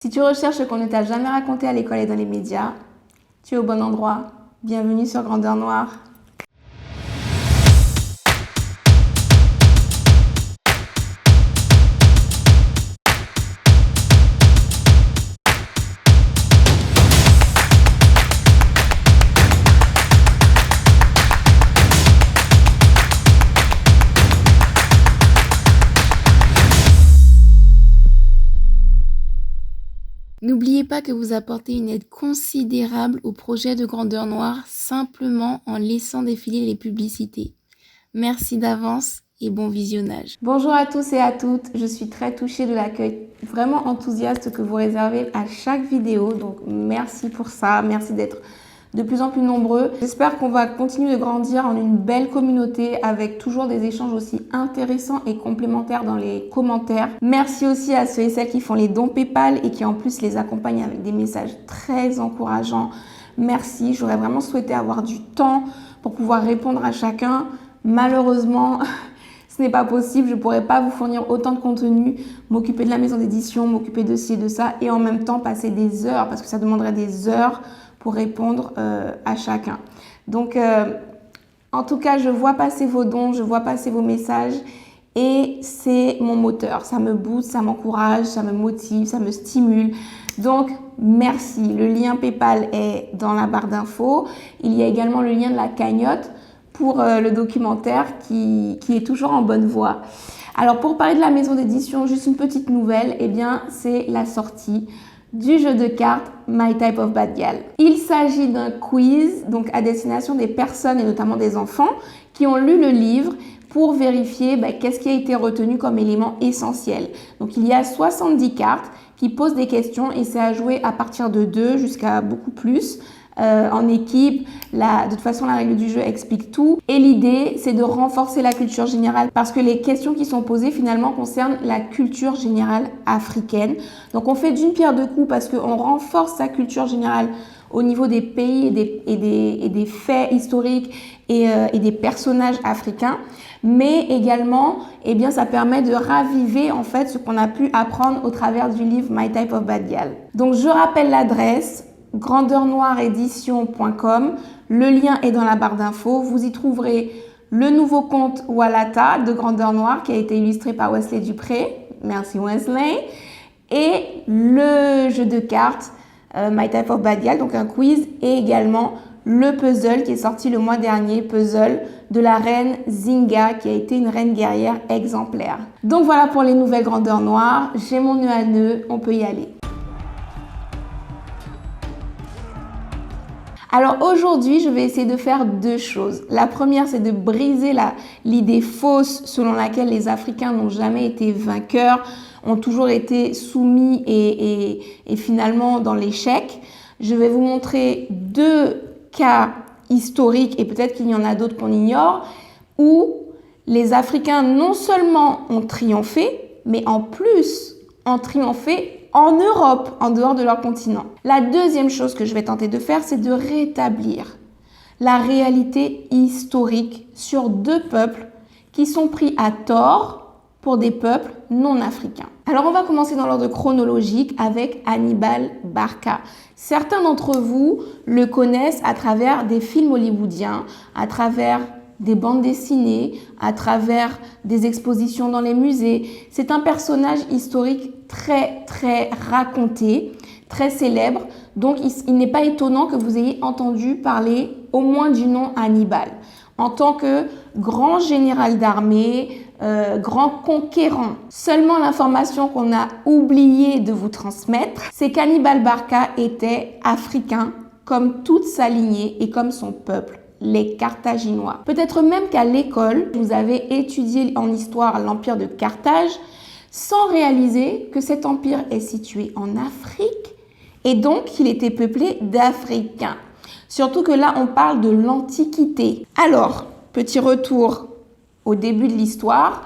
Si tu recherches ce qu'on ne t'a jamais raconté à l'école et dans les médias, tu es au bon endroit. Bienvenue sur Grandeur Noire. N'oubliez pas que vous apportez une aide considérable au projet de Grandeur Noire simplement en laissant défiler les publicités. Merci d'avance et bon visionnage. Bonjour à tous et à toutes, je suis très touchée de l'accueil vraiment enthousiaste que vous réservez à chaque vidéo, donc merci pour ça, merci d'être de plus en plus nombreux. J'espère qu'on va continuer de grandir en une belle communauté avec toujours des échanges aussi intéressants et complémentaires dans les commentaires. Merci aussi à ceux et celles qui font les dons PayPal et qui en plus les accompagnent avec des messages très encourageants. Merci, j'aurais vraiment souhaité avoir du temps pour pouvoir répondre à chacun. Malheureusement, ce n'est pas possible, je ne pourrais pas vous fournir autant de contenu, m'occuper de la maison d'édition, m'occuper de ci et de ça et en même temps passer des heures parce que ça demanderait des heures pour répondre à chacun. Donc, en tout cas, je vois passer vos dons, je vois passer vos messages et c'est mon moteur. Ça me booste, ça m'encourage, ça me motive, ça me stimule. Donc, merci. Le lien PayPal est dans la barre d'infos. Il y a également le lien de la cagnotte pour le documentaire qui est toujours en bonne voie. Alors, pour parler de la maison d'édition, juste une petite nouvelle, eh bien, c'est la sortie du jeu de cartes My Type of Bad Gal. Il s'agit d'un quiz donc à destination des personnes et notamment des enfants qui ont lu le livre pour vérifier qu'est-ce qui a été retenu comme élément essentiel. Donc il y a 70 cartes qui posent des questions et c'est à jouer à partir de 2 jusqu'à beaucoup plus. En équipe, de toute façon la règle du jeu explique tout et l'idée c'est de renforcer la culture générale parce que les questions qui sont posées finalement concernent la culture générale africaine. Donc on fait d'une pierre deux coups parce qu'on renforce sa culture générale au niveau des pays et des faits historiques et des personnages africains, mais également ça permet de raviver en fait ce qu'on a pu apprendre au travers du livre My Type of Bad Gal. Donc je rappelle l'adresse grandeurnoireedition.com. Le lien est dans la barre d'infos. Vous y trouverez le nouveau conte Walata de Grandeur Noire qui a été illustré par Wesley Dupré. Merci Wesley. Et le jeu de cartes My Type of Bad Gal, donc un quiz, et également le puzzle qui est sorti le mois dernier, puzzle de la reine Zinga qui a été une reine guerrière exemplaire. Donc voilà pour les nouvelles Grandeur Noire. J'ai mon nœud à nœud, on peut y aller. Alors aujourd'hui, je vais essayer de faire deux choses. La première, c'est de briser l'idée fausse selon laquelle les Africains n'ont jamais été vainqueurs, ont toujours été soumis et finalement dans l'échec. Je vais vous montrer deux cas historiques et peut-être qu'il y en a d'autres qu'on ignore où les Africains non seulement ont triomphé, mais en plus ont triomphé en Europe, en dehors de leur continent. La deuxième chose que je vais tenter de faire, c'est de rétablir la réalité historique sur deux peuples qui sont pris à tort pour des peuples non africains. Alors on va commencer dans l'ordre chronologique avec Hannibal Barca. Certains d'entre vous le connaissent à travers des films hollywoodiens, à travers des bandes dessinées, à travers des expositions dans les musées. C'est un personnage historique très raconté, très célèbre. Donc il n'est pas étonnant que vous ayez entendu parler au moins du nom Hannibal. En tant que grand général d'armée, grand conquérant. Seulement l'information qu'on a oublié de vous transmettre, c'est qu'Hannibal Barca était africain comme toute sa lignée et comme son peuple, les Carthaginois. Peut-être même qu'à l'école, vous avez étudié en histoire l'empire de Carthage sans réaliser que cet empire est situé en Afrique et donc qu'il était peuplé d'Africains. Surtout que là, on parle de l'Antiquité. Alors, petit retour au début de l'histoire.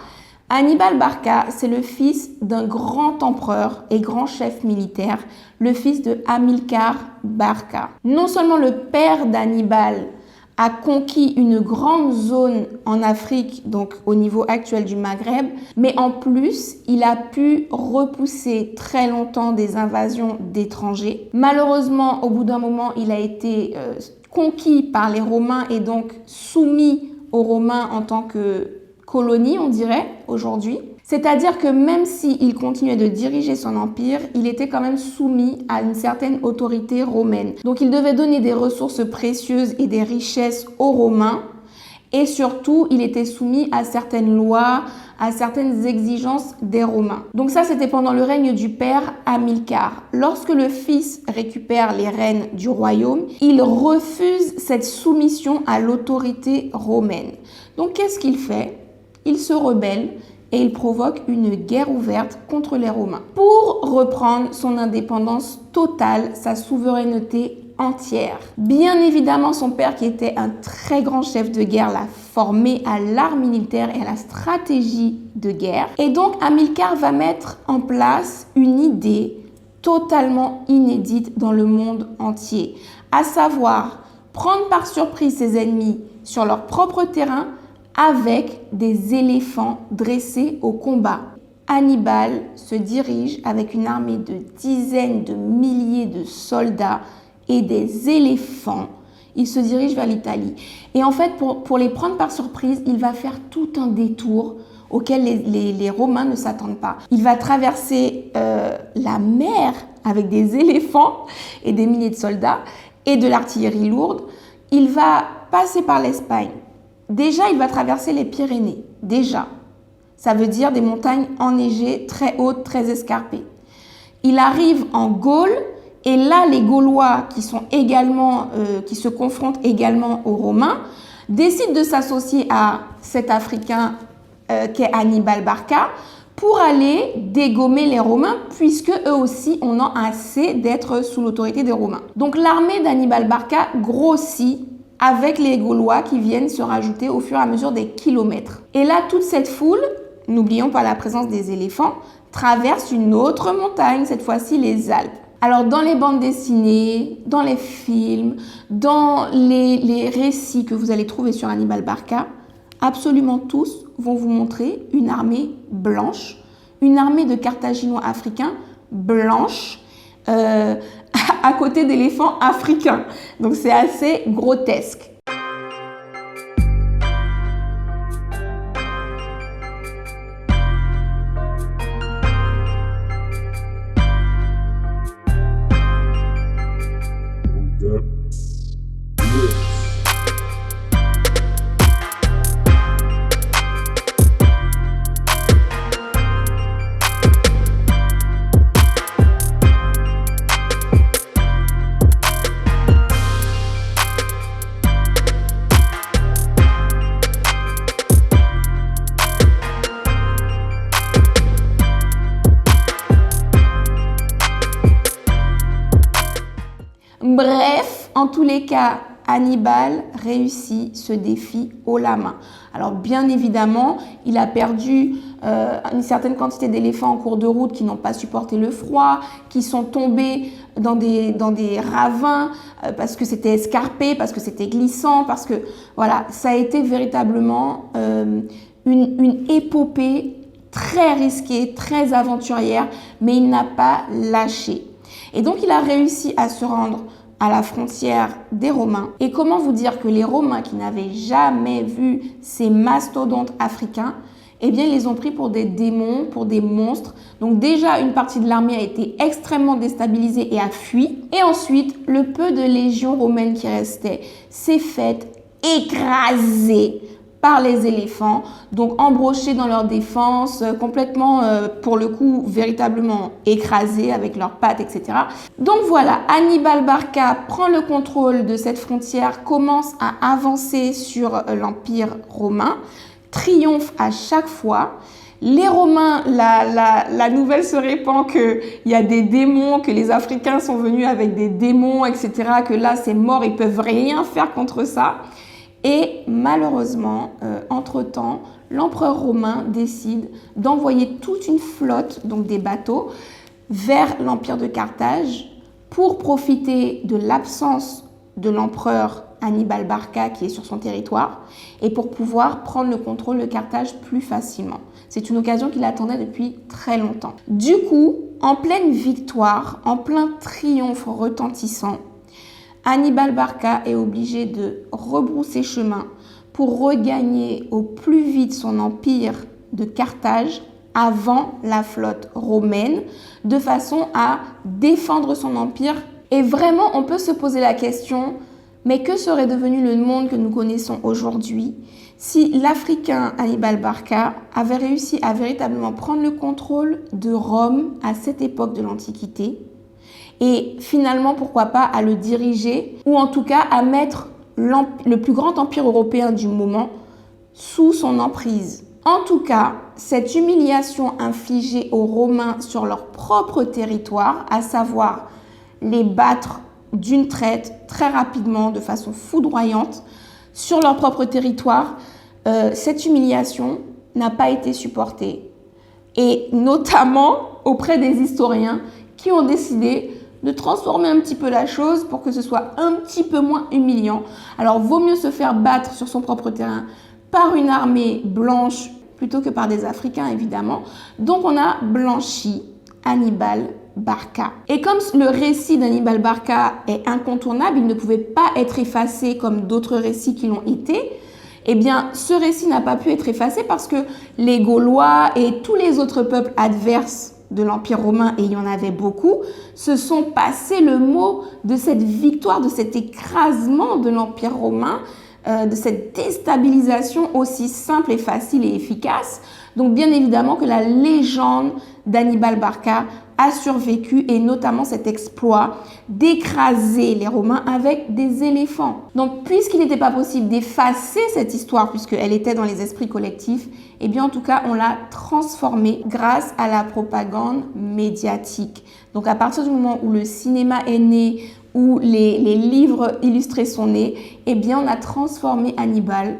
Hannibal Barca, c'est le fils d'un grand empereur et grand chef militaire, le fils de Hamilcar Barca. Non seulement le père d'Hannibal a conquis une grande zone en Afrique, donc au niveau actuel du Maghreb, mais en plus, il a pu repousser très longtemps des invasions d'étrangers. Malheureusement, au bout d'un moment, il a été conquis par les Romains et donc soumis aux Romains en tant que colonie, on dirait, aujourd'hui. C'est-à-dire que même s'il continuait de diriger son empire, il était quand même soumis à une certaine autorité romaine. Donc il devait donner des ressources précieuses et des richesses aux Romains. Et surtout, il était soumis à certaines lois, à certaines exigences des Romains. Donc ça, c'était pendant le règne du père Hamilcar. Lorsque le fils récupère les rênes du royaume, il refuse cette soumission à l'autorité romaine. Donc qu'est-ce qu'il fait? Il se rebelle et il provoque une guerre ouverte contre les Romains pour reprendre son indépendance totale, sa souveraineté entière. Bien évidemment, son père, qui était un très grand chef de guerre, l'a formé à l'art militaire et à la stratégie de guerre. Et donc, Hamilcar va mettre en place une idée totalement inédite dans le monde entier, à savoir prendre par surprise ses ennemis sur leur propre terrain avec des éléphants dressés au combat. Hannibal se dirige avec une armée de dizaines de milliers de soldats et des éléphants. Il se dirige vers l'Italie. Et en fait, pour les prendre par surprise, il va faire tout un détour auquel les Romains ne s'attendent pas. Il va traverser la mer avec des éléphants et des milliers de soldats et de l'artillerie lourde. Il va passer par l'Espagne. Déjà, il va traverser les Pyrénées. Déjà. Ça veut dire des montagnes enneigées, très hautes, très escarpées. Il arrive en Gaule et là, les Gaulois qui se confrontent également aux Romains décident de s'associer à cet Africain qu'est Hannibal Barca pour aller dégommer les Romains puisque eux aussi en ont assez d'être sous l'autorité des Romains. Donc l'armée d'Hannibal Barca grossit avec les Gaulois qui viennent se rajouter au fur et à mesure des kilomètres. Et là, toute cette foule, n'oublions pas la présence des éléphants, traverse une autre montagne, cette fois-ci les Alpes. Alors dans les bandes dessinées, dans les films, dans les récits que vous allez trouver sur Hannibal Barca, absolument tous vont vous montrer une armée blanche, une armée de Carthaginois africains blanche, à côté d'éléphants africains. Donc c'est assez grotesque. Bref, en tous les cas, Hannibal réussit ce défi haut la main. Alors bien évidemment, il a perdu une certaine quantité d'éléphants en cours de route qui n'ont pas supporté le froid, qui sont tombés dans des ravins parce que c'était escarpé, parce que c'était glissant, parce que voilà, ça a été véritablement une épopée très risquée, très aventurière, mais il n'a pas lâché. Et donc il a réussi à se rendre à la frontière des Romains. Et comment vous dire que les Romains qui n'avaient jamais vu ces mastodontes africains, eh bien, ils les ont pris pour des démons, pour des monstres. Donc déjà, une partie de l'armée a été extrêmement déstabilisée et a fui. Et ensuite, le peu de légions romaines qui restaient s'est fait écraser par les éléphants, donc embrochés dans leur défense, complètement, pour le coup, véritablement écrasés avec leurs pattes, etc. Donc voilà, Hannibal Barca prend le contrôle de cette frontière, commence à avancer sur l'Empire romain, triomphe à chaque fois. Les Romains, la nouvelle se répand qu'il y a des démons, que les Africains sont venus avec des démons, etc., que là, c'est mort, ils peuvent rien faire contre ça. Et malheureusement, entre-temps, l'empereur romain décide d'envoyer toute une flotte, donc des bateaux, vers l'empire de Carthage pour profiter de l'absence de l'empereur Hannibal Barca qui est sur son territoire et pour pouvoir prendre le contrôle de Carthage plus facilement. C'est une occasion qu'il attendait depuis très longtemps. Du coup, en pleine victoire, en plein triomphe retentissant, Hannibal Barca est obligé de rebrousser chemin pour regagner au plus vite son empire de Carthage avant la flotte romaine, de façon à défendre son empire. Et vraiment, on peut se poser la question, mais que serait devenu le monde que nous connaissons aujourd'hui si l'Africain Hannibal Barca avait réussi à véritablement prendre le contrôle de Rome à cette époque de l'Antiquité et finalement, pourquoi pas, à le diriger ou en tout cas à mettre le plus grand empire européen du moment sous son emprise. En tout cas, cette humiliation infligée aux Romains sur leur propre territoire, à savoir les battre d'une traite très rapidement, de façon foudroyante, sur leur propre territoire, cette humiliation n'a pas été supportée. Et notamment auprès des historiens qui ont décidé de transformer un petit peu la chose pour que ce soit un petit peu moins humiliant. Alors, vaut mieux se faire battre sur son propre terrain par une armée blanche plutôt que par des Africains, évidemment. Donc, on a blanchi Hannibal Barca. Et comme le récit d'Hannibal Barca est incontournable, il ne pouvait pas être effacé comme d'autres récits qui l'ont été, eh bien, ce récit n'a pas pu être effacé parce que les Gaulois et tous les autres peuples adverses de l'Empire romain, et il y en avait beaucoup, se sont passés le mot de cette victoire, de cet écrasement de l'Empire romain, de cette déstabilisation aussi simple et facile et efficace. Donc bien évidemment que la légende d'Hannibal Barca a survécu et notamment cet exploit d'écraser les Romains avec des éléphants. Donc puisqu'il n'était pas possible d'effacer cette histoire puisqu'elle était dans les esprits collectifs, eh bien en tout cas on l'a transformée grâce à la propagande médiatique. Donc à partir du moment où le cinéma est né, où les livres illustrés sont nés, eh bien on a transformé Hannibal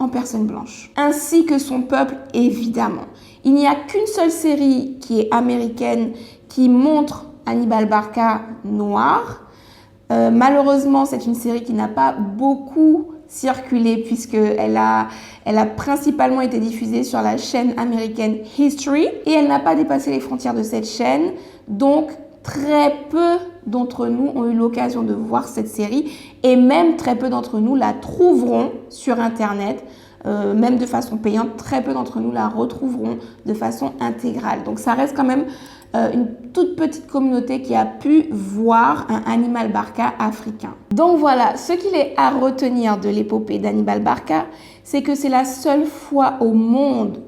en personne blanche, ainsi que son peuple évidemment. Il n'y a qu'une seule série qui est américaine qui montre Hannibal Barca noir. Malheureusement, c'est une série qui n'a pas beaucoup circulé puisqu'elle a principalement été diffusée sur la chaîne américaine History et elle n'a pas dépassé les frontières de cette chaîne. Donc, très peu d'entre nous ont eu l'occasion de voir cette série et même très peu d'entre nous la trouveront sur Internet, même de façon payante. Très peu d'entre nous la retrouveront de façon intégrale. Donc ça reste quand même une toute petite communauté qui a pu voir un Hannibal Barca africain. Donc voilà, ce qu'il est à retenir de l'épopée d'Hannibal Barca, c'est que c'est la seule fois au monde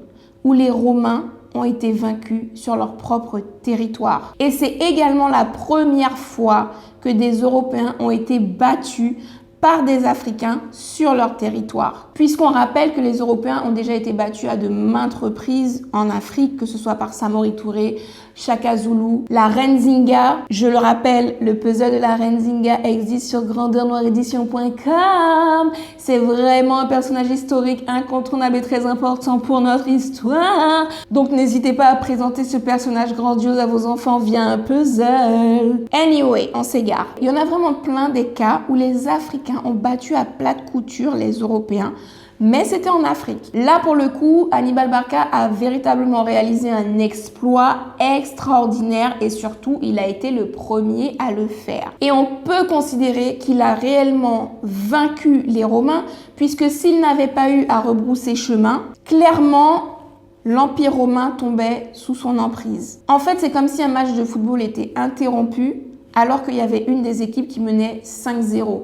où les Romains ont été vaincus sur leur propre territoire. Et c'est également la première fois que des Européens ont été battus par des Africains sur leur territoire. Puisqu'on rappelle que les Européens ont déjà été battus à de maintes reprises en Afrique, que ce soit par Samori Touré, Shaka Zulu, la Renzinga. Je le rappelle, le puzzle de la Renzinga existe sur grandeurnoiredition.com. C'est vraiment un personnage historique incontournable et très important pour notre histoire. Donc n'hésitez pas à présenter ce personnage grandiose à vos enfants via un puzzle. Anyway, on s'égare. Il y en a vraiment plein des cas où les Africains ont battu à plate couture les Européens, mais c'était en Afrique. Là, pour le coup, Hannibal Barca a véritablement réalisé un exploit extraordinaire et surtout, il a été le premier à le faire. Et on peut considérer qu'il a réellement vaincu les Romains, puisque s'il n'avait pas eu à rebrousser chemin, clairement, l'Empire romain tombait sous son emprise. En fait, c'est comme si un match de football était interrompu alors qu'il y avait une des équipes qui menait 5-0.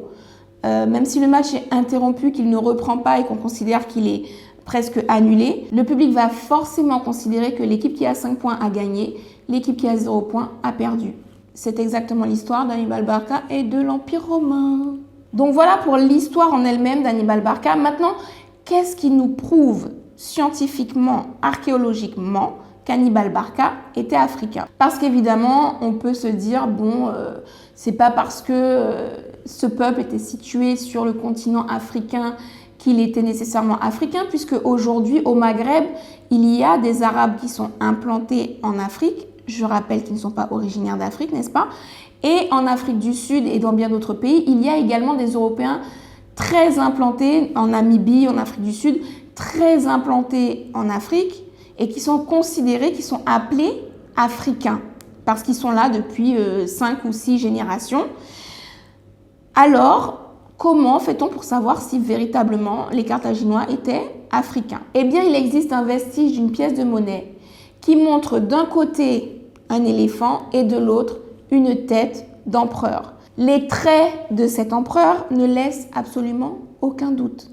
Même si le match est interrompu, qu'il ne reprend pas et qu'on considère qu'il est presque annulé, le public va forcément considérer que l'équipe qui a 5 points a gagné, l'équipe qui a 0 points a perdu. C'est exactement l'histoire d'Hannibal Barca et de l'Empire romain. Donc voilà pour l'histoire en elle-même d'Hannibal Barca. Maintenant, qu'est-ce qui nous prouve scientifiquement, archéologiquement, qu'Hannibal Barca était africain? Parce qu'évidemment, on peut se dire, bon, c'est pas parce que ce peuple était situé sur le continent africain qu'il était nécessairement africain, puisque aujourd'hui, au Maghreb, il y a des Arabes qui sont implantés en Afrique. Je rappelle qu'ils ne sont pas originaires d'Afrique, n'est-ce pas? Et en Afrique du Sud et dans bien d'autres pays, il y a également des Européens très implantés en Namibie, en Afrique du Sud, très implantés en Afrique et qui sont considérés, qui sont appelés africains parce qu'ils sont là depuis 5 ou 6 générations. Alors, comment fait-on pour savoir si véritablement les Carthaginois étaient africains? Eh bien, il existe un vestige d'une pièce de monnaie qui montre d'un côté un éléphant et de l'autre une tête d'empereur. Les traits de cet empereur ne laissent absolument aucun doute.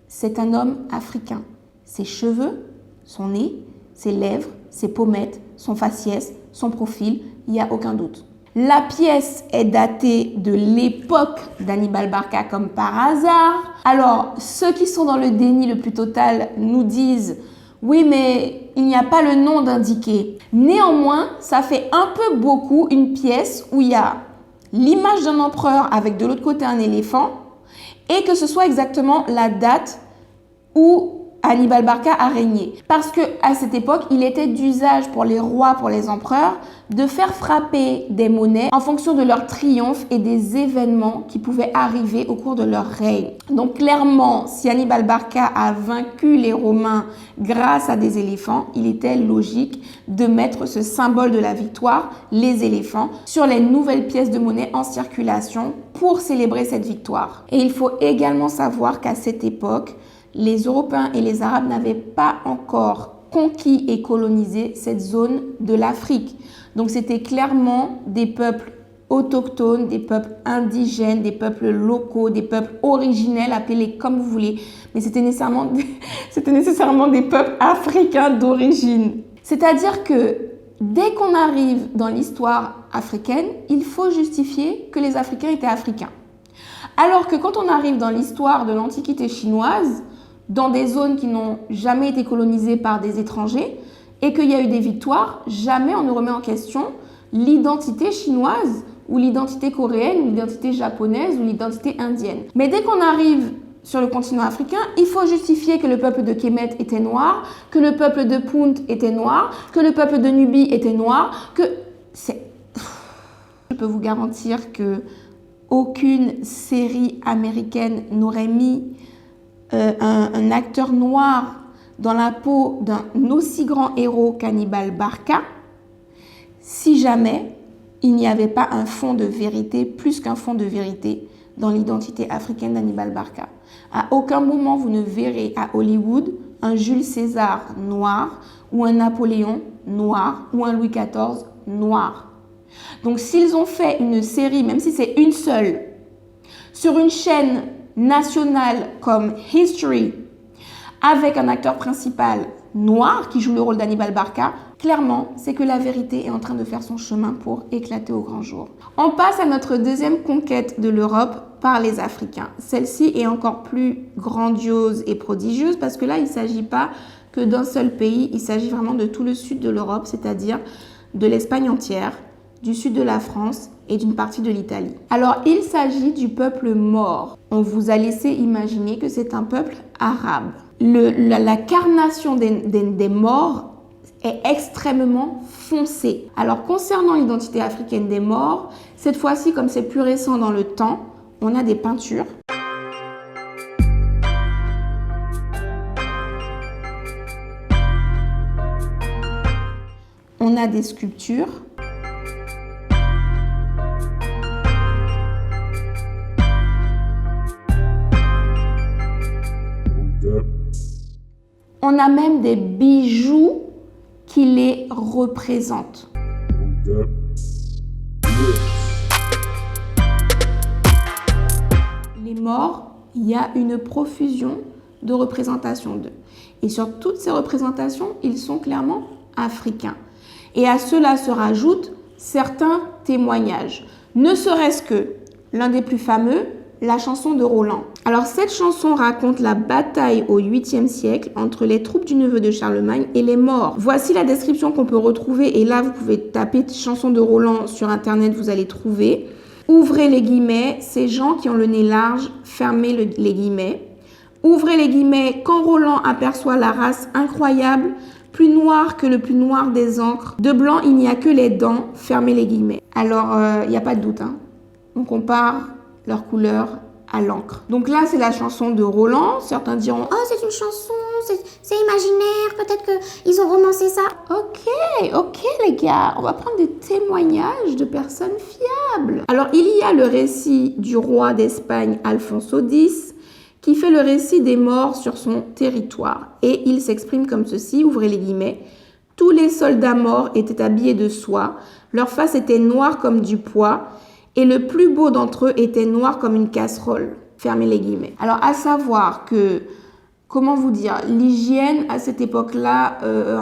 C'est un homme africain. Ses cheveux, son nez, ses lèvres, ses pommettes, son faciès, son profil, il n'y a aucun doute. La pièce est datée de l'époque d'Hannibal Barca comme par hasard. Alors, ceux qui sont dans le déni le plus total nous disent « Oui, mais il n'y a pas le nom d'indiqué ». Néanmoins, ça fait un peu beaucoup une pièce où il y a l'image d'un empereur avec de l'autre côté un éléphant et que ce soit exactement la date où Hannibal Barca a régné. Parce qu'à cette époque, il était d'usage pour les rois, pour les empereurs, de faire frapper des monnaies en fonction de leur triomphe et des événements qui pouvaient arriver au cours de leur règne. Donc clairement, si Hannibal Barca a vaincu les Romains grâce à des éléphants, il était logique de mettre ce symbole de la victoire, les éléphants, sur les nouvelles pièces de monnaie en circulation pour célébrer cette victoire. Et il faut également savoir qu'à cette époque, les Européens et les Arabes n'avaient pas encore conquis et colonisé cette zone de l'Afrique. Donc c'était clairement des peuples autochtones, des peuples indigènes, des peuples locaux, des peuples originels, appelez-les comme vous voulez. Mais c'était nécessairement des peuples africains d'origine. C'est-à-dire que dès qu'on arrive dans l'histoire africaine, il faut justifier que les Africains étaient africains. Alors que quand on arrive dans l'histoire de l'Antiquité chinoise, dans des zones qui n'ont jamais été colonisées par des étrangers et qu'il y a eu des victoires, jamais on ne remet en question l'identité chinoise ou l'identité coréenne ou l'identité japonaise ou l'identité indienne. Mais dès qu'on arrive sur le continent africain, il faut justifier que le peuple de Kémet était noir, que le peuple de Punt était noir, que le peuple de Nubie était noir, que c'est... Je peux vous garantir que aucune série américaine n'aurait mis un acteur noir dans la peau d'un aussi grand héros qu'Hannibal Barca si jamais il n'y avait pas un fond de vérité, plus qu'un fond de vérité, dans l'identité africaine d'Hannibal Barca. À aucun moment vous ne verrez à Hollywood un Jules César noir ou un Napoléon noir ou un Louis XIV noir. Donc s'ils ont fait une série, même si c'est une seule, sur une chaîne nationale comme History, avec un acteur principal noir qui joue le rôle d'Hannibal Barca, clairement, c'est que la vérité est en train de faire son chemin pour éclater au grand jour. On passe à notre deuxième conquête de l'Europe par les Africains. Celle-ci est encore plus grandiose et prodigieuse parce que là, il ne s'agit pas que d'un seul pays, il s'agit vraiment de tout le sud de l'Europe, c'est-à-dire de l'Espagne entière, du sud de la France et d'une partie de l'Italie. Alors, il s'agit du peuple maure. On vous a laissé imaginer que c'est un peuple arabe. La carnation des Maures est extrêmement foncée. Alors, concernant l'identité africaine des Maures, cette fois-ci, comme c'est plus récent dans le temps, on a des peintures. On a des sculptures. On a même des bijoux qui les représentent. Les Maures, il y a une profusion de représentations d'eux. Et sur toutes ces représentations, ils sont clairement africains. Et à cela se rajoutent certains témoignages. Ne serait-ce que l'un des plus fameux, la chanson de Roland. Alors cette chanson raconte la bataille au 8e siècle entre les troupes du neveu de Charlemagne et les Maures. Voici la description qu'on peut retrouver et là vous pouvez taper chanson de Roland sur internet, vous allez trouver. Ouvrez les guillemets, ces gens qui ont le nez large, fermez les guillemets. Ouvrez les guillemets, quand Roland aperçoit la race incroyable, plus noire que le plus noir des encres, de blanc il n'y a que les dents, fermez les guillemets. Alors il n'y a pas de doute, hein. On compare leur couleur à l'encre. Donc là, c'est la chanson de Roland. Certains diront « Oh, c'est une chanson, c'est imaginaire, peut-être qu'ils ont romancé ça. » Ok les gars, on va prendre des témoignages de personnes fiables. Alors, il y a le récit du roi d'Espagne Alfonso X qui fait le récit des morts sur son territoire. Et il s'exprime comme ceci, ouvrez les guillemets. « Tous les soldats morts étaient habillés de soie, leur face était noire comme du pois, et le plus beau d'entre eux était noir comme une casserole. » Fermez les guillemets. Alors, à savoir que, comment vous dire, l'hygiène à cette époque-là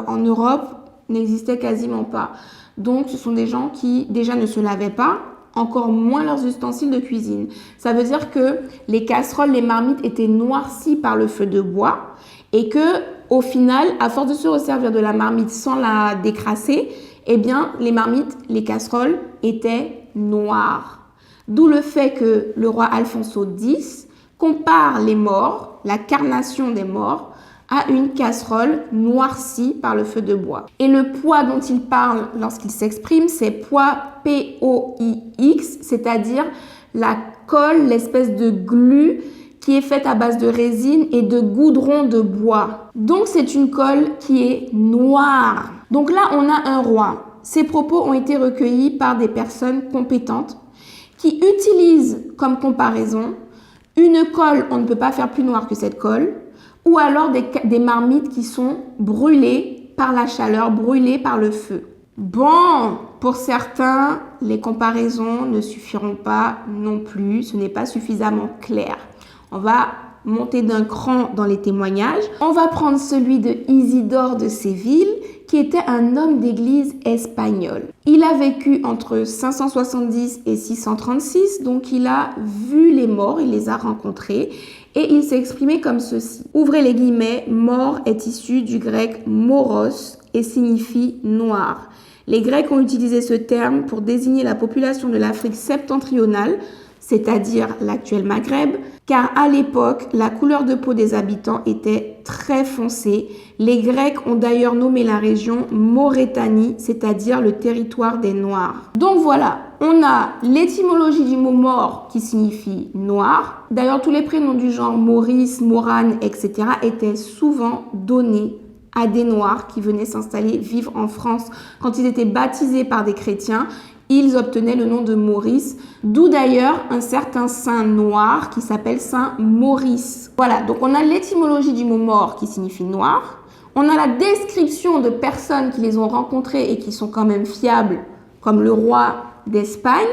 en Europe n'existait quasiment pas. Donc, ce sont des gens qui déjà ne se lavaient pas, encore moins leurs ustensiles de cuisine. Ça veut dire que les casseroles, les marmites étaient noircies par le feu de bois et que, au final, à force de se resservir de la marmite sans la décrasser, eh bien, les marmites, les casseroles étaient noires. D'où le fait que le roi Alfonso X compare les morts, la carnation des morts, à une casserole noircie par le feu de bois. Et le pois dont il parle lorsqu'il s'exprime, c'est poix P-O-I-X, c'est-à-dire la colle, l'espèce de glu qui est faite à base de résine et de goudron de bois. Donc c'est une colle qui est noire. Donc là, on a un roi. Ces propos ont été recueillis par des personnes compétentes qui utilisent comme comparaison une colle, on ne peut pas faire plus noire que cette colle, ou alors des marmites qui sont brûlées par la chaleur, brûlées par le feu. Bon, pour certains, les comparaisons ne suffiront pas non plus, ce n'est pas suffisamment clair. On va monter d'un cran dans les témoignages. On va prendre celui de Isidore de Séville, qui était un homme d'église espagnol. Il a vécu entre 570 et 636, donc il a vu les morts, il les a rencontrés, et il s'est exprimé comme ceci. Ouvrez les guillemets, mort est issu du grec moros et signifie noir. Les Grecs ont utilisé ce terme pour désigner la population de l'Afrique septentrionale, c'est-à-dire l'actuel Maghreb, car à l'époque, la couleur de peau des habitants était très foncée. Les Grecs ont d'ailleurs nommé la région Maurétanie, c'est-à-dire le territoire des Noirs. Donc voilà, on a l'étymologie du mot mort qui signifie noir. D'ailleurs, tous les prénoms du genre Maurice, Morane, etc. étaient souvent donnés à des Noirs qui venaient s'installer, vivre en France. Quand ils étaient baptisés par des chrétiens, ils obtenaient le nom de Maurice, d'où d'ailleurs un certain saint noir qui s'appelle Saint Maurice. Voilà, donc on a l'étymologie du mot mort qui signifie noir, on a la description de personnes qui les ont rencontrées et qui sont quand même fiables, comme le roi d'Espagne,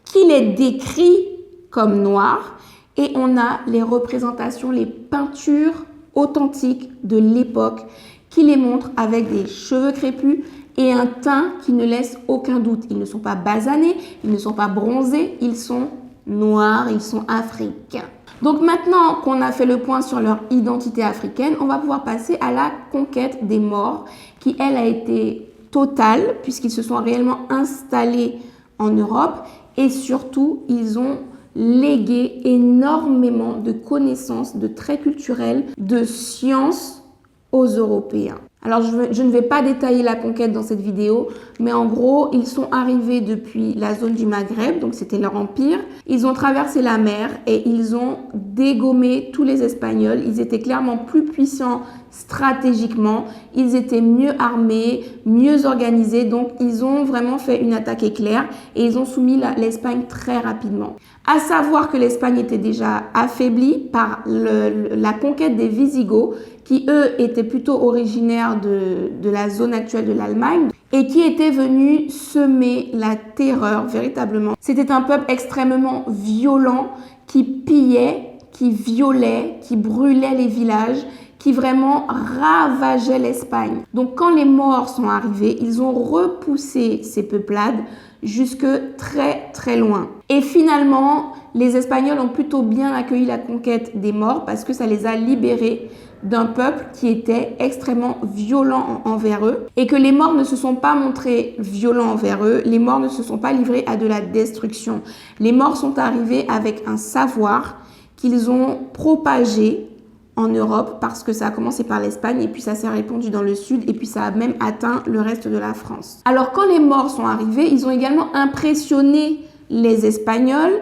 qui les décrit comme noirs, et on a les représentations, les peintures authentiques de l'époque qui les montrent avec des cheveux crépus et un teint qui ne laisse aucun doute. Ils ne sont pas basanés, ils ne sont pas bronzés, ils sont noirs, ils sont africains. Donc maintenant qu'on a fait le point sur leur identité africaine, on va pouvoir passer à la conquête des morts qui, elle, a été totale puisqu'ils se sont réellement installés en Europe et surtout, ils ont légué énormément de connaissances, de traits culturels, de sciences aux Européens. Alors, je ne vais pas détailler la conquête dans cette vidéo, mais en gros, ils sont arrivés depuis la zone du Maghreb, donc c'était leur empire. Ils ont traversé la mer et ils ont dégommé tous les Espagnols. Ils étaient clairement plus puissants stratégiquement, ils étaient mieux armés, mieux organisés, donc ils ont vraiment fait une attaque éclair et ils ont soumis l'Espagne très rapidement. À savoir que l'Espagne était déjà affaiblie par la conquête des Visigoths, qui eux étaient plutôt originaires de la zone actuelle de l'Allemagne et qui étaient venus semer la terreur véritablement. C'était un peuple extrêmement violent qui pillait, qui violait, qui brûlait les villages, qui vraiment ravageait l'Espagne. Donc quand les Maures sont arrivés, ils ont repoussé ces peuplades jusque très très loin. Et finalement, les Espagnols ont plutôt bien accueilli la conquête des Maures parce que ça les a libérés d'un peuple qui était extrêmement violent envers eux et que les Maures ne se sont pas montrés violents envers eux, les Maures ne se sont pas livrés à de la destruction. Les Maures sont arrivés avec un savoir qu'ils ont propagé en Europe parce que ça a commencé par l'Espagne et puis ça s'est répandu dans le sud et puis ça a même atteint le reste de la France. Alors quand les Maures sont arrivés, ils ont également impressionné les Espagnols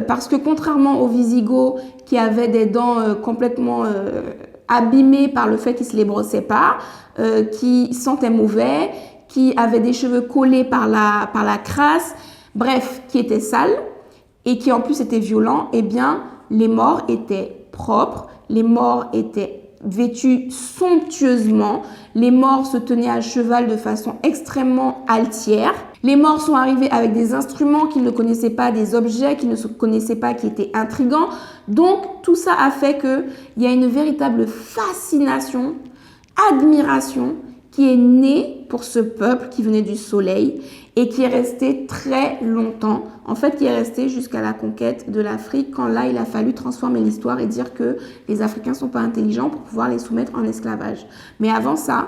parce que contrairement aux Visigoths qui avaient des dents complètement abîmées par le fait qu'ils se les brossaient pas, qui sentaient mauvais, qui avaient des cheveux collés par la crasse, bref, qui étaient sales et qui en plus étaient violents, eh bien, les morts étaient propres, les morts étaient vêtus somptueusement, les morts se tenaient à cheval de façon extrêmement altière. Les morts sont arrivés avec des instruments qu'ils ne connaissaient pas, des objets qu'ils ne connaissaient pas, qui étaient intrigants. Donc, tout ça a fait qu'il y a une véritable fascination, admiration qui est née pour ce peuple qui venait du soleil et qui est resté très longtemps. En fait, qui est resté jusqu'à la conquête de l'Afrique, quand là, il a fallu transformer l'histoire et dire que les Africains ne sont pas intelligents pour pouvoir les soumettre en esclavage. Mais avant ça,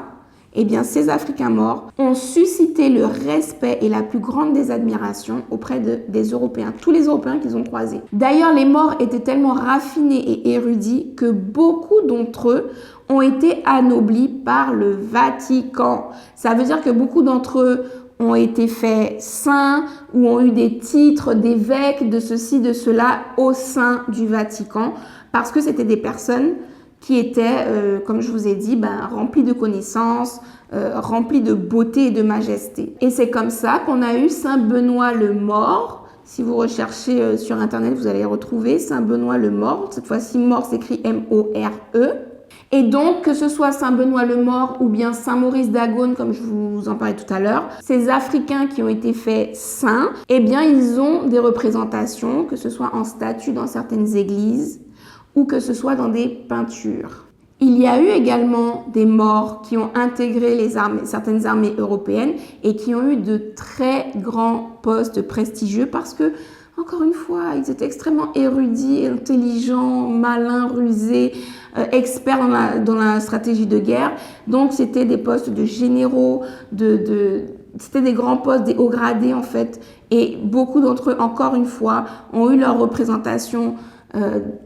eh bien, ces Africains morts ont suscité le respect et la plus grande des admirations auprès des Européens, tous les Européens qu'ils ont croisés. D'ailleurs, les morts étaient tellement raffinés et érudits que beaucoup d'entre eux ont été anoblis par le Vatican. Ça veut dire que beaucoup d'entre eux ont été faits saints ou ont eu des titres d'évêques, de ceci, de cela au sein du Vatican, parce que c'était des personnes qui étaient, comme je vous ai dit, remplies de connaissances, remplies de beauté et de majesté. Et c'est comme ça qu'on a eu Saint Benoît le Mort. Si vous recherchez sur Internet, vous allez retrouver Saint Benoît le Mort. Cette fois-ci, mort s'écrit M-O-R-E. Et donc, que ce soit Saint Benoît le Mort ou bien Saint Maurice d'Agone, comme je vous en parlais tout à l'heure, ces Africains qui ont été faits saints, eh bien, ils ont des représentations, que ce soit en statue dans certaines églises ou que ce soit dans des peintures. Il y a eu également des morts qui ont intégré certaines armées européennes et qui ont eu de très grands postes prestigieux parce que, encore une fois, ils étaient extrêmement érudits, intelligents, malins, rusés, experts dans la stratégie de guerre. Donc, c'était des postes de généraux, c'était des grands postes, des hauts gradés en fait. Et beaucoup d'entre eux, encore une fois, ont eu leur représentation,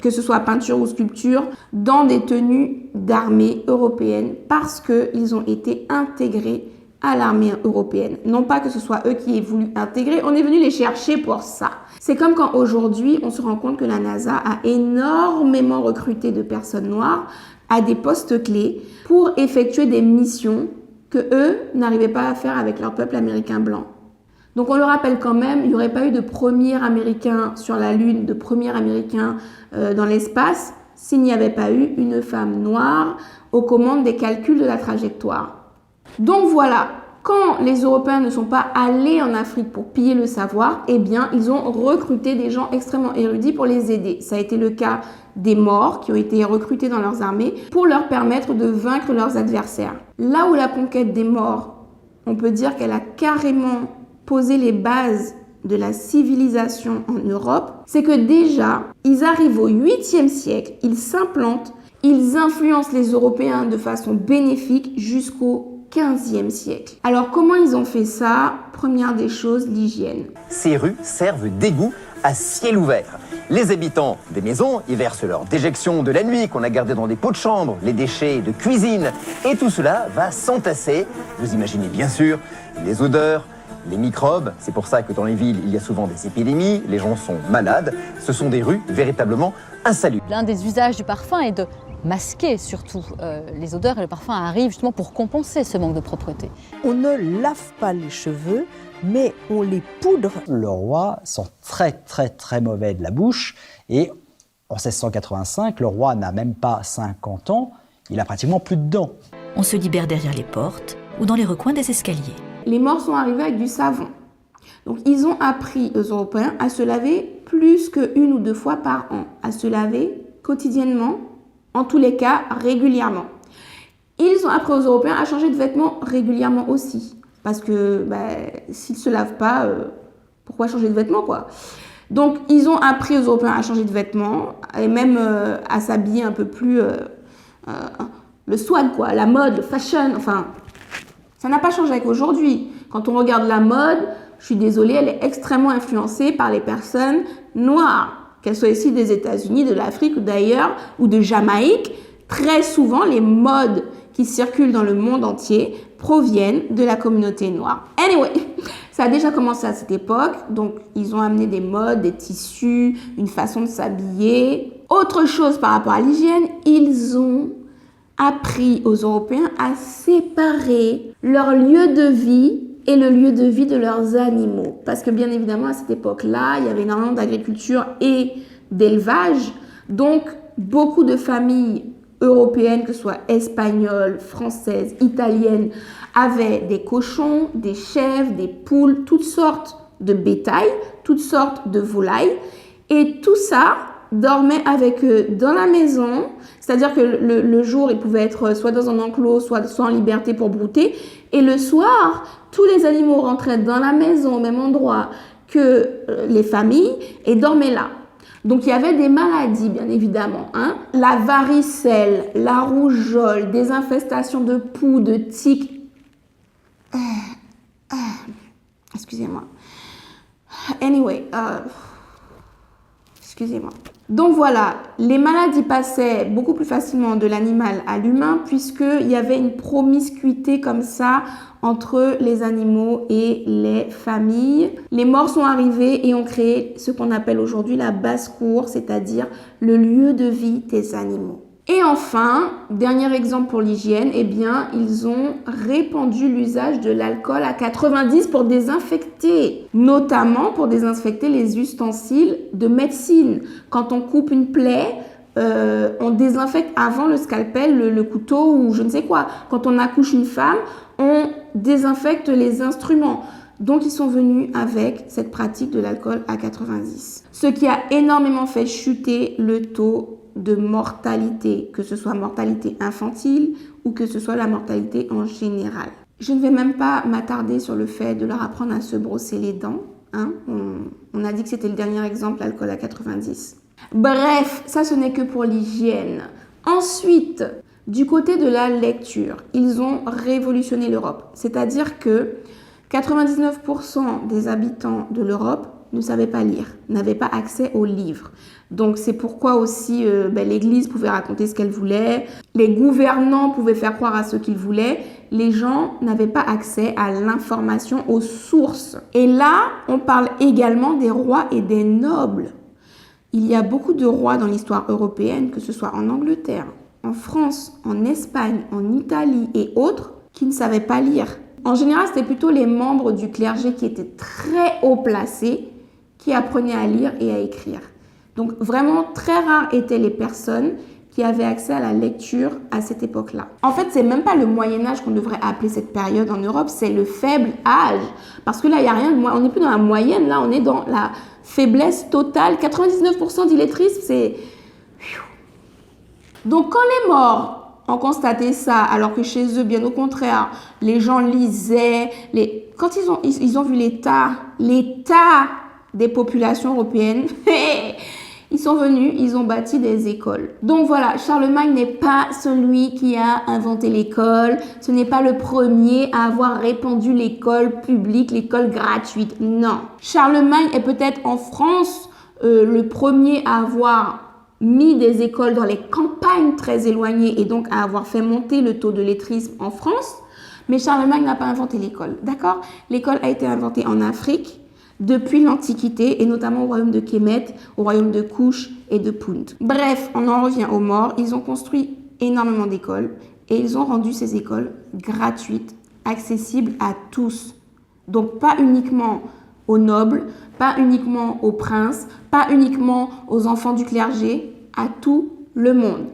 que ce soit peinture ou sculpture, dans des tenues d'armée européenne parce qu'ils ont été intégrés à l'armée européenne. Non pas que ce soit eux qui aient voulu intégrer, on est venu les chercher pour ça. C'est comme quand aujourd'hui, on se rend compte que la NASA a énormément recruté de personnes noires à des postes clés pour effectuer des missions que eux n'arrivaient pas à faire avec leur peuple américain blanc. Donc on le rappelle quand même, il n'y aurait pas eu de premier Américain sur la Lune, de premier Américain dans l'espace, s'il n'y avait pas eu une femme noire aux commandes des calculs de la trajectoire. Donc voilà, quand les Européens ne sont pas allés en Afrique pour piller le savoir, eh bien ils ont recruté des gens extrêmement érudits pour les aider. Ça a été le cas des morts qui ont été recrutés dans leurs armées pour leur permettre de vaincre leurs adversaires. Là où la conquête des morts, on peut dire qu'elle a carrément posé les bases de la civilisation en Europe, c'est que déjà, ils arrivent au 8e siècle, ils s'implantent, ils influencent les Européens de façon bénéfique jusqu'au 15e siècle. Alors comment ils ont fait ça? Première des choses, l'hygiène. Ces rues servent d'égout à ciel ouvert. Les habitants des maisons y versent leurs déjections de la nuit qu'on a gardées dans des pots de chambre, les déchets de cuisine, et tout cela va s'entasser. Vous imaginez bien sûr les odeurs, les microbes. C'est pour ça que dans les villes, il y a souvent des épidémies, les gens sont malades. Ce sont des rues véritablement insalubres. L'un des usages du parfum est de masquer surtout les odeurs, et le parfum arrive justement pour compenser ce manque de propreté. On ne lave pas les cheveux, mais on les poudre. Le roi sent très mauvais de la bouche, et en 1685, le roi n'a même pas 50 ans, il a pratiquement plus de dents. On se libère derrière les portes ou dans les recoins des escaliers. Les morts sont arrivés avec du savon. Donc ils ont appris aux Européens à se laver plus qu'une ou deux fois par an, à se laver quotidiennement, en tous les cas régulièrement. Ils ont appris aux Européens à changer de vêtements régulièrement aussi, parce que s'ils ne se lavent pas, pourquoi changer de vêtements quoi? Donc ils ont appris aux Européens à changer de vêtements et même à s'habiller un peu plus le swag quoi, la mode, le fashion, enfin. Ça n'a pas changé avec aujourd'hui. Quand on regarde la mode, je suis désolée, elle est extrêmement influencée par les personnes noires. Qu'elles soient ici des États-Unis, de l'Afrique ou d'ailleurs, ou de Jamaïque. Très souvent, les modes qui circulent dans le monde entier proviennent de la communauté noire. Anyway, Ça a déjà commencé à cette époque, donc ils ont amené des modes, des tissus, une façon de s'habiller. Autre chose par rapport à l'hygiène, ils ont appris aux Européens à séparer leur lieu de vie et le lieu de vie de leurs animaux. Parce que bien évidemment, à cette époque-là, il y avait énormément d'agriculture et d'élevage. Donc, beaucoup de familles européennes, que ce soit espagnoles, françaises, italiennes, avaient des cochons, des chèvres, des poules, toutes sortes de bétail, toutes sortes de volailles. Et tout ça dormait avec eux dans la maison. C'est-à-dire que le jour, ils pouvaient être soit dans un enclos, soit en liberté pour brouter. Et le soir, tous les animaux rentraient dans la maison au même endroit que les familles et dormaient là. Donc, il y avait des maladies, bien évidemment. Hein? La varicelle, la rougeole, des infestations de poux, de tiques. Excusez-moi. Anyway, excusez-moi. Donc voilà, les maladies passaient beaucoup plus facilement de l'animal à l'humain puisqu'il y avait une promiscuité comme ça entre les animaux et les familles. Les morts sont arrivés et ont créé ce qu'on appelle aujourd'hui la basse-cour, c'est-à-dire le lieu de vie des animaux. Et enfin, dernier exemple pour l'hygiène, eh bien, ils ont répandu l'usage de l'alcool à 90 pour désinfecter, notamment pour désinfecter les ustensiles de médecine. Quand on coupe une plaie, on désinfecte avant le scalpel, le couteau ou je ne sais quoi. Quand on accouche une femme, on désinfecte les instruments. Donc, ils sont venus avec cette pratique de l'alcool à 90. Ce qui a énormément fait chuter le taux de mortalité, que ce soit mortalité infantile ou que ce soit la mortalité en général. Je ne vais même pas m'attarder sur le fait de leur apprendre à se brosser les dents. Hein. On a dit que c'était le dernier exemple, l'alcool à 90. Bref, ça ce n'est que pour l'hygiène. Ensuite, du côté de la lecture, ils ont révolutionné l'Europe. C'est-à-dire que 99% des habitants de l'Europe ne savaient pas lire, n'avaient pas accès aux livres. Donc c'est pourquoi aussi l'Église pouvait raconter ce qu'elle voulait, les gouvernants pouvaient faire croire à ce qu'ils voulaient, les gens n'avaient pas accès à l'information, aux sources. Et là, on parle également des rois et des nobles. Il y a beaucoup de rois dans l'histoire européenne, que ce soit en Angleterre, en France, en Espagne, en Italie et autres, qui ne savaient pas lire. En général, c'était plutôt les membres du clergé qui étaient très haut placés qui apprenaient à lire et à écrire. Donc vraiment, très rares étaient les personnes qui avaient accès à la lecture à cette époque-là. En fait, c'est même pas le Moyen-Âge qu'on devrait appeler cette période en Europe, c'est le faible âge. Parce que là, il n'y a rien de on n'est plus dans la moyenne, là, on est dans la faiblesse totale. 99% d'illettrisme, c'est... Donc, quand les morts ont constaté ça, alors que chez eux, bien au contraire, les gens lisaient, quand ils ont vu l'état des populations européennes, ils sont venus, ils ont bâti des écoles. Donc voilà, Charlemagne n'est pas celui qui a inventé l'école, ce n'est pas le premier à avoir répandu l'école publique, l'école gratuite, non. Charlemagne est peut-être en France le premier à avoir mis des écoles dans les campagnes très éloignées et donc à avoir fait monter le taux de lettrisme en France, mais Charlemagne n'a pas inventé l'école, d'accord? L'école a été inventée en Afrique, depuis l'Antiquité et notamment au royaume de Kémet, au royaume de Kouch et de Punt. Bref, on en revient aux morts. Ils ont construit énormément d'écoles et ils ont rendu ces écoles gratuites, accessibles à tous. Donc pas uniquement aux nobles, pas uniquement aux princes, pas uniquement aux enfants du clergé, à tout le monde.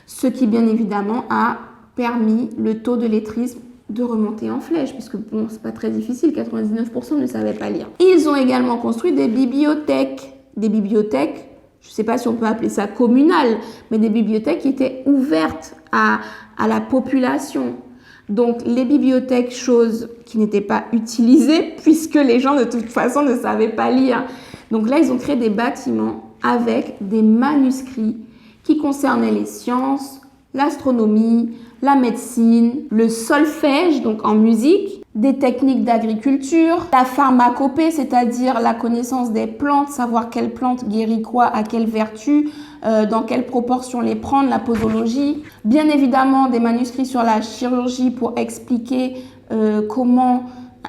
Ce qui bien évidemment a permis le taux de lettrisme de remonter en flèche, puisque bon, c'est pas très difficile, 99% ne savaient pas lire. Ils ont également construit des bibliothèques. Des bibliothèques, je ne sais pas si on peut appeler ça communales, mais des bibliothèques qui étaient ouvertes à la population. Donc les bibliothèques, chose qui n'était pas utilisée, puisque les gens de toute façon ne savaient pas lire. Donc là, ils ont créé des bâtiments avec des manuscrits qui concernaient les sciences, l'astronomie, la médecine, le solfège, donc en musique, des techniques d'agriculture, la pharmacopée, c'est-à-dire la connaissance des plantes, savoir quelle plante guérit quoi, à quelle vertu, dans quelle proportion les prendre, la posologie. Bien évidemment, des manuscrits sur la chirurgie pour expliquer comment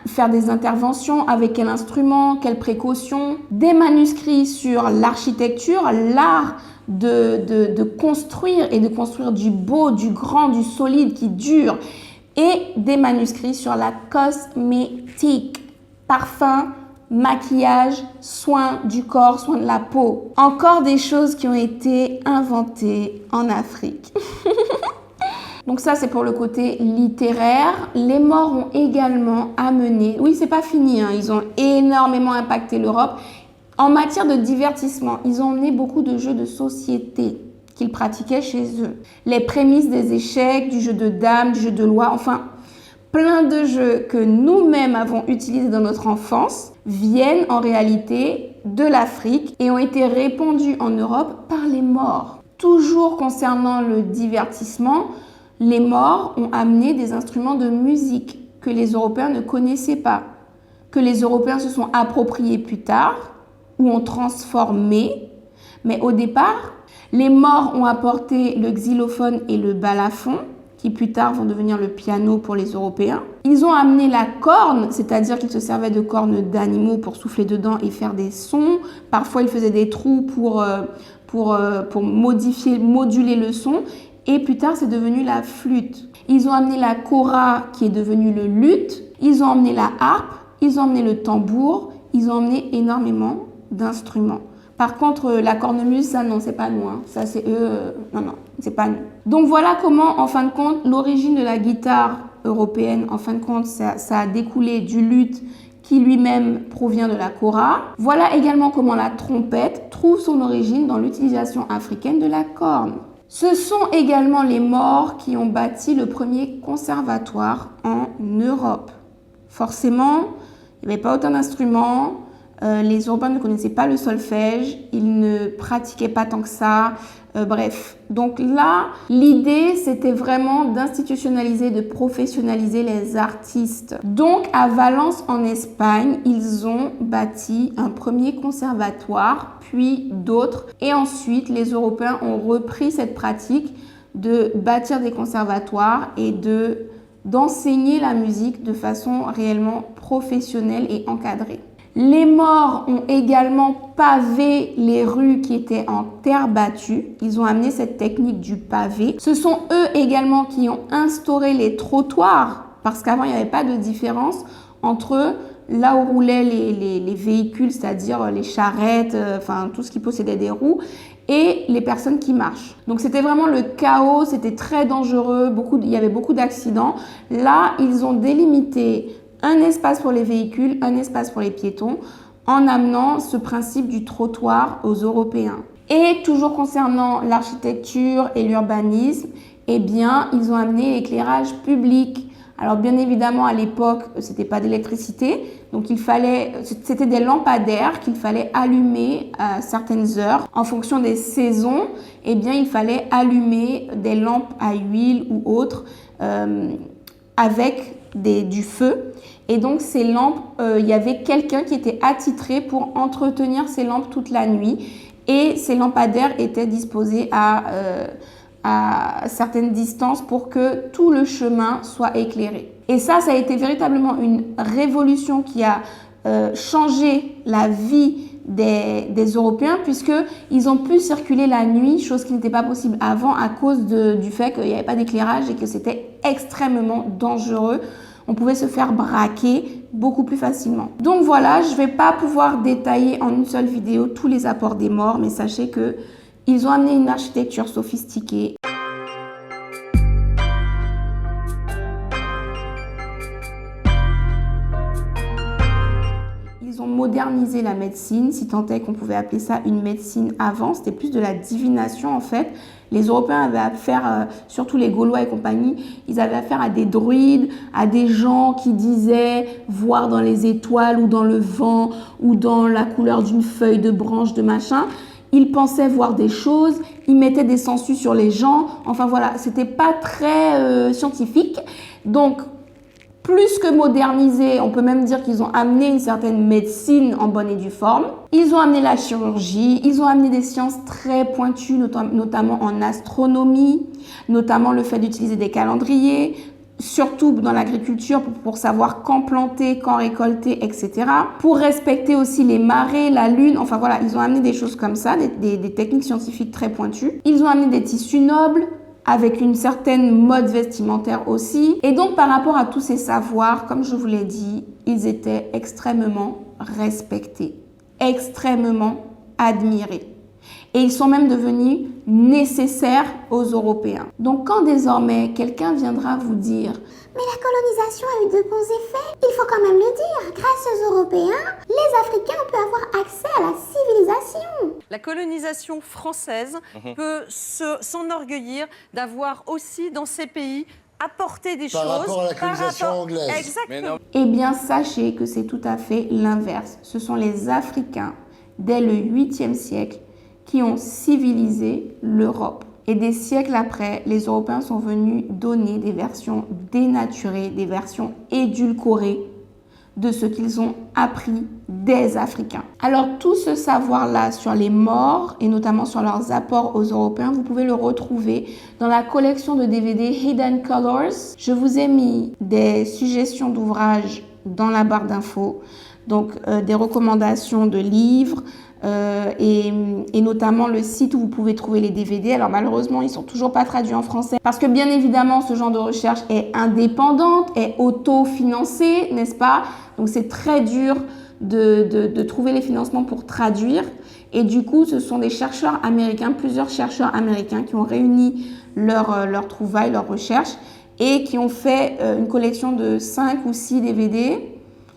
faire des interventions, avec quel instrument, quelles précautions. Des manuscrits sur l'architecture, l'art de construire et de construire du beau, du grand, du solide qui dure. Et des manuscrits sur la cosmétique, parfum, maquillage, soins du corps, soins de la peau. Encore des choses qui ont été inventées en Afrique. Donc ça, c'est pour le côté littéraire. Les morts ont également amené, oui, c'est pas fini, hein, ils ont énormément impacté l'Europe. En matière de divertissement, ils ont emmené beaucoup de jeux de société qu'ils pratiquaient chez eux. Les prémices des échecs, du jeu de dames, du jeu de loi, enfin, plein de jeux que nous-mêmes avons utilisés dans notre enfance viennent en réalité de l'Afrique et ont été répandus en Europe par les Maures. Toujours concernant le divertissement, les Maures ont amené des instruments de musique que les Européens ne connaissaient pas, que les Européens se sont appropriés plus tard ou ont transformé. Mais au départ, les Maures ont apporté le xylophone et le balafon, qui plus tard vont devenir le piano pour les Européens. Ils ont amené la corne, c'est-à-dire qu'ils se servaient de cornes d'animaux pour souffler dedans et faire des sons. Parfois, ils faisaient des trous pour moduler le son. Et plus tard, c'est devenu la flûte. Ils ont amené la kora, qui est devenue le luth. Ils ont amené la harpe. Ils ont amené le tambour. Ils ont amené énormément d'instruments. Par contre, la cornemuse, ça non, c'est pas nous. Hein. Ça, c'est eux. Non, c'est pas nous. Donc voilà comment, en fin de compte, l'origine de la guitare européenne, en fin de compte, ça a découlé du luth qui lui-même provient de la kora. Voilà également comment la trompette trouve son origine dans l'utilisation africaine de la corne. Ce sont également les Maures qui ont bâti le premier conservatoire en Europe. Forcément, il n'y avait pas autant d'instruments. Les Européens ne connaissaient pas le solfège, ils ne pratiquaient pas tant que ça, bref. Donc là, l'idée, c'était vraiment d'institutionnaliser, de professionnaliser les artistes. Donc à Valence, en Espagne, ils ont bâti un premier conservatoire, puis d'autres. Et ensuite, les Européens ont repris cette pratique de bâtir des conservatoires et d'enseigner la musique de façon réellement professionnelle et encadrée. Les Maures ont également pavé les rues qui étaient en terre battue. Ils ont amené cette technique du pavé. Ce sont eux également qui ont instauré les trottoirs, parce qu'avant, il n'y avait pas de différence entre là où roulaient les véhicules, c'est-à-dire les charrettes, enfin tout ce qui possédait des roues, et les personnes qui marchent. Donc c'était vraiment le chaos, c'était très dangereux, il y avait beaucoup d'accidents. Là, ils ont délimité un espace pour les véhicules, un espace pour les piétons, en amenant ce principe du trottoir aux Européens. Et toujours concernant l'architecture et l'urbanisme, eh bien, ils ont amené l'éclairage public. Alors bien évidemment, à l'époque, c'était pas d'électricité, donc c'était des lampadaires qu'il fallait allumer à certaines heures. En fonction des saisons, eh bien, il fallait allumer des lampes à huile ou autres avec du feu. Et donc ces lampes, il y avait quelqu'un qui était attitré pour entretenir ces lampes toute la nuit. Et ces lampadaires étaient disposés à certaines distances pour que tout le chemin soit éclairé. Et ça a été véritablement une révolution qui a changé la vie des Européens, puisqu'ils ont pu circuler la nuit, chose qui n'était pas possible avant à cause du fait qu'il n'y avait pas d'éclairage et que c'était extrêmement dangereux. On pouvait se faire braquer beaucoup plus facilement. Donc voilà, je ne vais pas pouvoir détailler en une seule vidéo tous les apports des Maures, mais sachez qu'ils ont amené une architecture sophistiquée. Ils ont modernisé la médecine, si tant est qu'on pouvait appeler ça une médecine avant. C'était plus de la divination en fait. Les Européens avaient affaire, surtout les Gaulois et compagnie, ils avaient affaire à des druides, à des gens qui disaient voir dans les étoiles ou dans le vent ou dans la couleur d'une feuille, de branche, de machin. Ils pensaient voir des choses, ils mettaient des sangsues sur les gens. Enfin voilà, c'était pas très scientifique. Donc, plus que modernisé, on peut même dire qu'ils ont amené une certaine médecine en bonne et due forme. Ils ont amené la chirurgie, ils ont amené des sciences très pointues, notamment en astronomie, notamment le fait d'utiliser des calendriers, surtout dans l'agriculture, pour savoir quand planter, quand récolter, etc. Pour respecter aussi les marées, la lune, enfin voilà, ils ont amené des choses comme ça, des techniques scientifiques très pointues. Ils ont amené des tissus nobles, avec une certaine mode vestimentaire aussi. Et donc, par rapport à tous ces savoirs, comme je vous l'ai dit, ils étaient extrêmement respectés, extrêmement admirés. Et ils sont même devenus nécessaires aux Européens. Donc, quand désormais quelqu'un viendra vous dire Mais la colonisation a eu de bons effets, il faut quand même le dire. Grâce aux Européens, les Africains ont pu avoir accès à la civilisation. La colonisation française peut s'enorgueillir d'avoir aussi dans ces pays apporté des choses. Par rapport à la colonisation anglaise. Exactement. Eh bien, sachez que c'est tout à fait l'inverse. Ce sont les Africains, dès le 8e siècle, qui ont civilisé l'Europe. Et des siècles après, les Européens sont venus donner des versions dénaturées, des versions édulcorées de ce qu'ils ont appris des Africains. Alors tout ce savoir-là sur les morts et notamment sur leurs apports aux Européens, vous pouvez le retrouver dans la collection de DVD Hidden Colors. Je vous ai mis des suggestions d'ouvrages dans la barre d'infos, donc des recommandations de livres, et notamment le site où vous pouvez trouver les DVD. Alors malheureusement, ils ne sont toujours pas traduits en français parce que bien évidemment, ce genre de recherche est indépendante, est auto-financée, n'est-ce pas? Donc c'est très dur de trouver les financements pour traduire. Et du coup, ce sont des chercheurs américains, plusieurs chercheurs américains qui ont réuni leurs trouvailles, leurs recherches et qui ont fait une collection de 5 ou 6 DVD.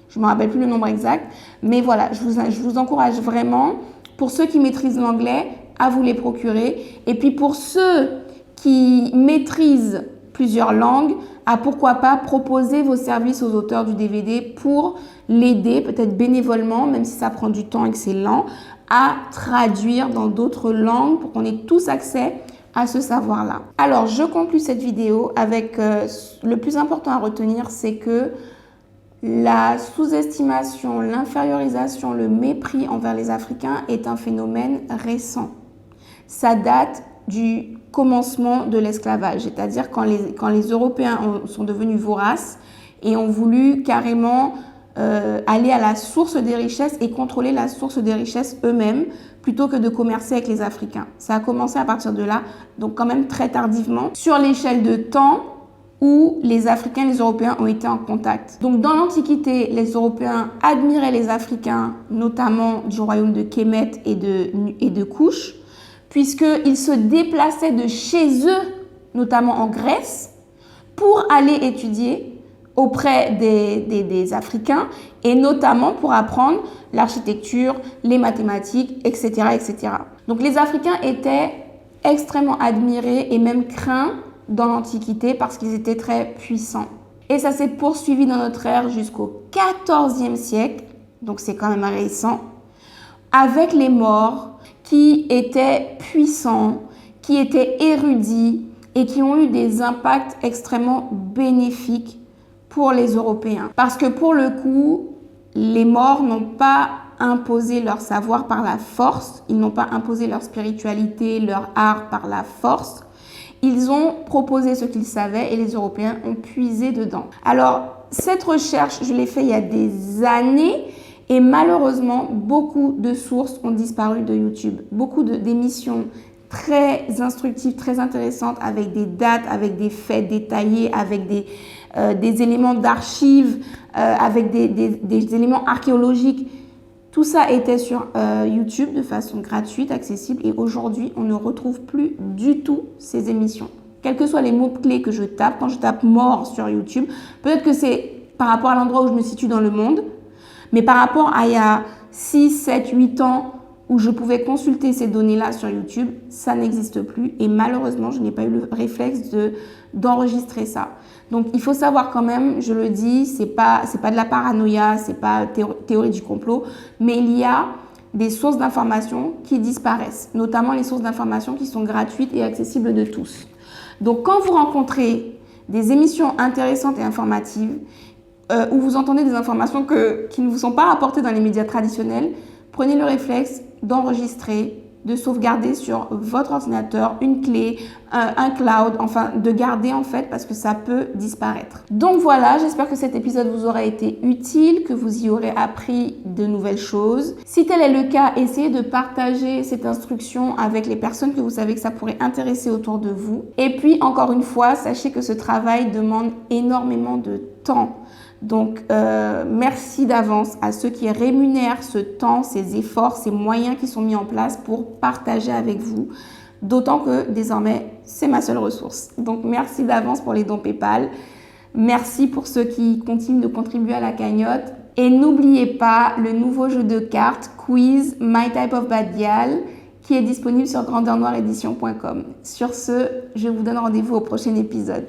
Je ne me rappelle plus le nombre exact, mais voilà, je vous encourage vraiment, pour ceux qui maîtrisent l'anglais, à vous les procurer. Et puis pour ceux qui maîtrisent plusieurs langues, à pourquoi pas proposer vos services aux auteurs du DVD pour l'aider, peut-être bénévolement, même si ça prend du temps et que c'est lent, à traduire dans d'autres langues pour qu'on ait tous accès à ce savoir-là. Alors, je conclus cette vidéo avec le plus important à retenir, c'est que la sous-estimation, l'infériorisation, le mépris envers les Africains est un phénomène récent. Ça date du commencement de l'esclavage, c'est-à-dire quand les Européens sont devenus voraces et ont voulu carrément aller à la source des richesses et contrôler la source des richesses eux-mêmes plutôt que de commercer avec les Africains. Ça a commencé à partir de là, donc quand même très tardivement, sur l'échelle de temps où les Africains et les Européens ont été en contact. Donc dans l'Antiquité, les Européens admiraient les Africains, notamment du royaume de Kémet et de Couche, puisqu'ils se déplaçaient de chez eux, notamment en Grèce, pour aller étudier auprès des Africains et notamment pour apprendre l'architecture, les mathématiques, etc., etc. Donc les Africains étaient extrêmement admirés et même craints dans l'Antiquité parce qu'ils étaient très puissants. Et ça s'est poursuivi dans notre ère jusqu'au XIVe siècle, donc c'est quand même récent, avec les Maures qui étaient puissants, qui étaient érudits et qui ont eu des impacts extrêmement bénéfiques pour les Européens. Parce que pour le coup, les Maures n'ont pas imposé leur savoir par la force, ils n'ont pas imposé leur spiritualité, leur art par la force. Ils ont proposé ce qu'ils savaient et les Européens ont puisé dedans. Alors, cette recherche, je l'ai faite il y a des années et malheureusement, beaucoup de sources ont disparu de YouTube. Beaucoup d'émissions très instructives, très intéressantes avec des dates, avec des faits détaillés, avec des éléments d'archives, avec des éléments archéologiques. Tout ça était sur YouTube de façon gratuite, accessible et aujourd'hui, on ne retrouve plus du tout ces émissions. Quels que soient les mots-clés que je tape, quand je tape mort sur YouTube, peut-être que c'est par rapport à l'endroit où je me situe dans le monde, mais par rapport à il y a 6, 7, 8 ans où je pouvais consulter ces données-là sur YouTube, ça n'existe plus et malheureusement, je n'ai pas eu le réflexe d'enregistrer ça. Donc, il faut savoir quand même, je le dis, c'est pas de la paranoïa, c'est pas théorie du complot, mais il y a des sources d'informations qui disparaissent, notamment les sources d'informations qui sont gratuites et accessibles de tous. Donc, quand vous rencontrez des émissions intéressantes et informatives, où vous entendez des informations qui ne vous sont pas rapportées dans les médias traditionnels, prenez le réflexe d'enregistrer, de sauvegarder sur votre ordinateur une clé, un cloud, enfin de garder en fait parce que ça peut disparaître. Donc voilà, j'espère que cet épisode vous aura été utile, que vous y aurez appris de nouvelles choses. Si tel est le cas, essayez de partager cette instruction avec les personnes que vous savez que ça pourrait intéresser autour de vous. Et puis encore une fois, sachez que ce travail demande énormément de temps. Donc, merci d'avance à ceux qui rémunèrent ce temps, ces efforts, ces moyens qui sont mis en place pour partager avec vous. D'autant que désormais, c'est ma seule ressource. Donc, merci d'avance pour les dons PayPal. Merci pour ceux qui continuent de contribuer à la cagnotte. Et n'oubliez pas le nouveau jeu de cartes Quiz My Type of Badial qui est disponible sur grandeurnoireedition.com. Sur ce, je vous donne rendez-vous au prochain épisode.